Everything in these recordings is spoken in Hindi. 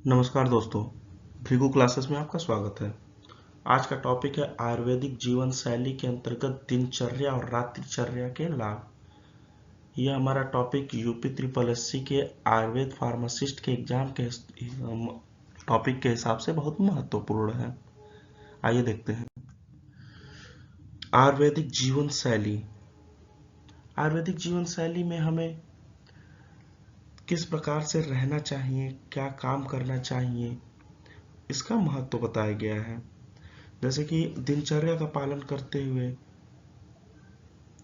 नमस्कार दोस्तों, भृगु क्लासेस में आपका स्वागत है। आज का टॉपिक है आयुर्वेदिक जीवन शैली के अंतर्गत दिनचर्या और रात्रिचर्या के लाभ। यह हमारा टॉपिक यूपी ट्रिपल एससी के आयुर्वेद फार्मासिस्ट के एग्जाम के टॉपिक के हिसाब से बहुत महत्वपूर्ण है। आइए देखते हैं। आयुर्वेदिक जीवन शैली। आयुर्वेदिक जीवन शैली में हमें किस प्रकार से रहना चाहिए, क्या काम करना चाहिए, इसका महत्व बताया गया है। जैसे कि दिनचर्या का पालन करते हुए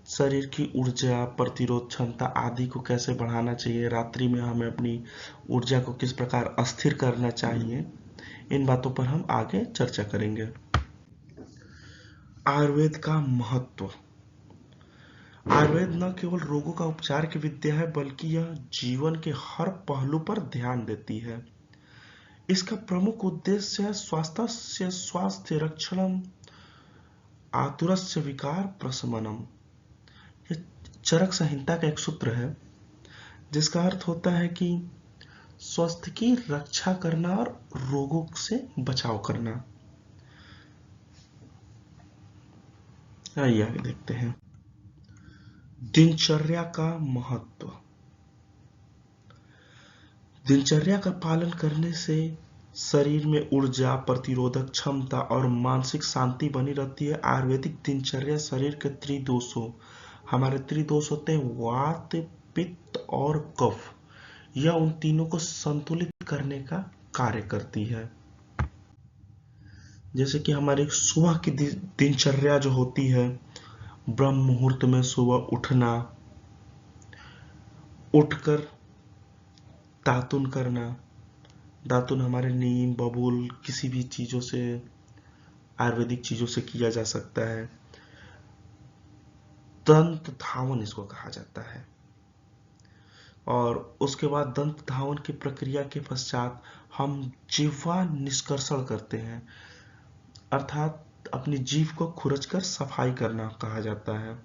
शरीर की ऊर्जा, प्रतिरोध क्षमता आदि को कैसे बढ़ाना चाहिए, रात्रि में हमें अपनी ऊर्जा को किस प्रकार अस्थिर करना चाहिए, इन बातों पर हम आगे चर्चा करेंगे। आयुर्वेद का महत्व। आयुर्वेद न केवल रोगों का उपचार की विद्या है, बल्कि यह जीवन के हर पहलू पर ध्यान देती है। इसका प्रमुख उद्देश्य है स्वास्थ्य रक्षणम, आतुरस्य विकार प्रशमनम। यह चरक संहिता का एक सूत्र है जिसका अर्थ होता है कि स्वास्थ्य की रक्षा करना और रोगों से बचाव करना। आइए आगे देखते हैं। दिनचर्या का महत्व। दिनचर्या का पालन करने से शरीर में ऊर्जा, प्रतिरोधक क्षमता और मानसिक शांति बनी रहती है। आयुर्वेदिक दिनचर्या शरीर के त्रिदोषों, हमारे त्रिदोष होते हैं वात, पित्त और कफ, यह उन तीनों को संतुलित करने का कार्य करती है। जैसे कि हमारी सुबह की दिनचर्या जो होती है, ब्रह्म मुहूर्त में सुबह उठना, उठकर दातुन करना। दातुन हमारे नीम, बबूल, किसी भी चीजों से, आयुर्वेदिक चीजों से किया जा सकता है। दंत धावन इसको कहा जाता है। और उसके बाद दंत धावन की प्रक्रिया के पश्चात हम जिह्वा निष्कर्षण करते हैं, अर्थात अपनी जीभ को खुरचकर सफाई करना कहा जाता है।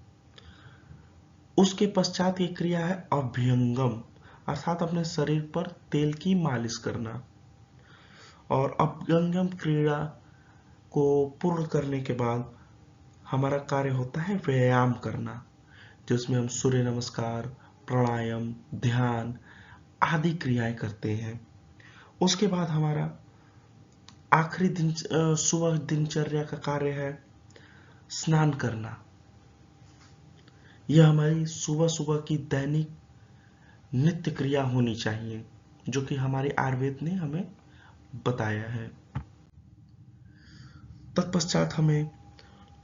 उसके पश्चात ये क्रिया है अभ्यंगम, अर्थात अपने शरीर पर तेल की मालिश करना। और अभ्यंगम क्रिया को पूर्ण करने के बाद हमारा कार्य होता है व्यायाम करना, जिसमें हम सूर्य नमस्कार, प्राणायाम, ध्यान आदि क्रियाएं करते हैं। उसके बाद हमारा आखिरी दिन सुबह दिनचर्या का कार्य है स्नान करना। यह हमारी सुबह सुबह की दैनिक नित्य क्रिया होनी चाहिए, जो कि हमारे आयुर्वेद ने हमें बताया है। तत्पश्चात हमें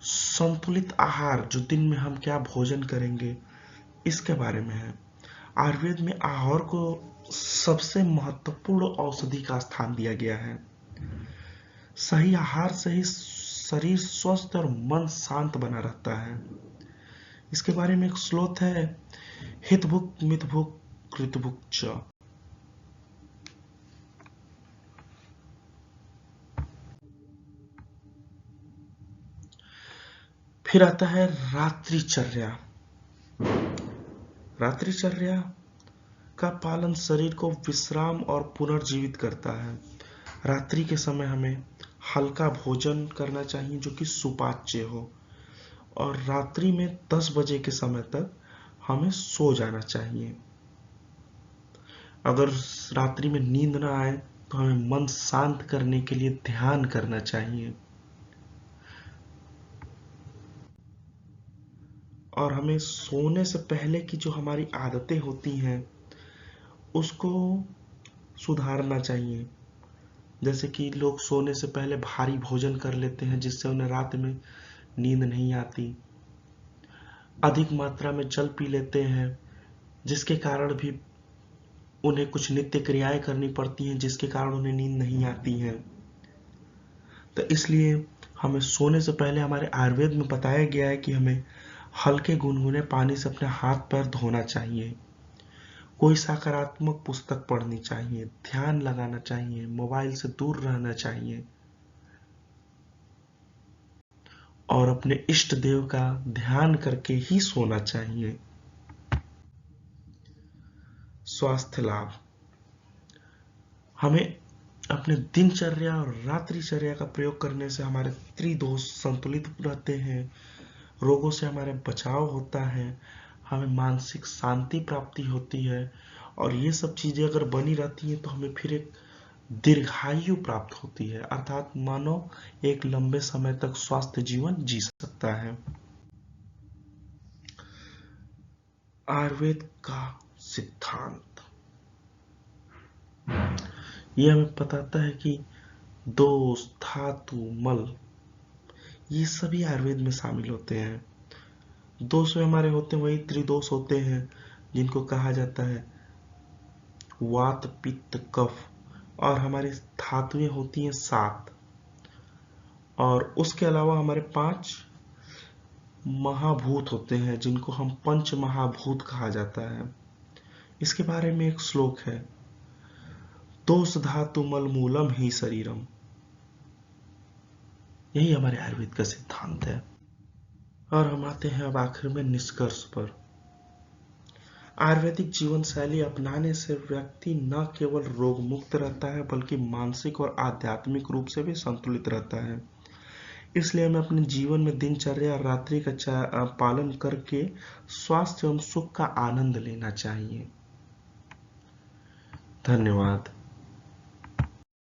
संतुलित आहार, जो दिन में हम क्या भोजन करेंगे, इसके बारे में है। आयुर्वेद में आहार को सबसे महत्वपूर्ण औषधि का स्थान दिया गया है। सही आहार से ही शरीर स्वस्थ और मन शांत बना रहता है। इसके बारे में एक श्लोक है, हितभुक मितभुक कृतभुक च। फिर आता है रात्रिचर्या। रात्रिचर्या का पालन शरीर को विश्राम और पुनर्जीवित करता है। रात्रि के समय हमें हल्का भोजन करना चाहिए जो कि सुपाच्य हो, और रात्रि में 10 बजे के समय तक हमें सो जाना चाहिए। अगर रात्रि में नींद ना आए तो हमें मन शांत करने के लिए ध्यान करना चाहिए, और हमें सोने से पहले की जो हमारी आदतें होती हैं उसको सुधारना चाहिए। जैसे कि लोग सोने से पहले भारी भोजन कर लेते हैं, जिससे उन्हें रात में नींद नहीं आती। अधिक मात्रा में जल पी लेते हैं, जिसके कारण भी उन्हें कुछ नित्य क्रियाएं करनी पड़ती हैं, जिसके कारण उन्हें नींद नहीं आती है। तो इसलिए हमें सोने से पहले हमारे आयुर्वेद में बताया गया है कि हमें हल्के गुनगुने पानी से अपने हाथ पैर धोना चाहिए, कोई सकारात्मक पुस्तक पढ़नी चाहिए, ध्यान लगाना चाहिए, मोबाइल से दूर रहना चाहिए, और अपने इष्ट देव का ध्यान करके ही सोना चाहिए। स्वास्थ्य लाभ। हमें अपने दिनचर्या और रात्रिचर्या का प्रयोग करने से हमारे त्रिदोष संतुलित रहते हैं, रोगों से हमारे बचाव होता है, हमें मानसिक शांति प्राप्ति होती है, और ये सब चीजें अगर बनी रहती हैं तो हमें फिर एक दीर्घायु प्राप्त होती है, अर्थात मानव एक लंबे समय तक स्वस्थ जीवन जी सकता है। आयुर्वेद का सिद्धांत ये हमें बताता है कि दोष, धातु, मल ये सभी आयुर्वेद में शामिल होते हैं। दोष में हमारे होते हैं वही त्रिदोष होते हैं जिनको कहा जाता है वात, पित्त, कफ, और हमारी धातुएं होती हैं 7, और उसके अलावा हमारे 5 महाभूत होते हैं जिनको हम पंच महाभूत कहा जाता है। इसके बारे में एक श्लोक है, दोष धातु मल मूलम ही शरीरम। यही हमारे आयुर्वेद का सिद्धांत है। और हम आते हैं अब आखिर में निष्कर्ष पर। आयुर्वेदिक जीवन शैली अपनाने से व्यक्ति न केवल रोग मुक्त रहता है बल्कि मानसिक और आध्यात्मिक रूप से भी संतुलित रहता है। इसलिए हमें अपने जीवन में दिनचर्या और रात्रि का पालन करके स्वास्थ्य एवं सुख का आनंद लेना चाहिए। धन्यवाद।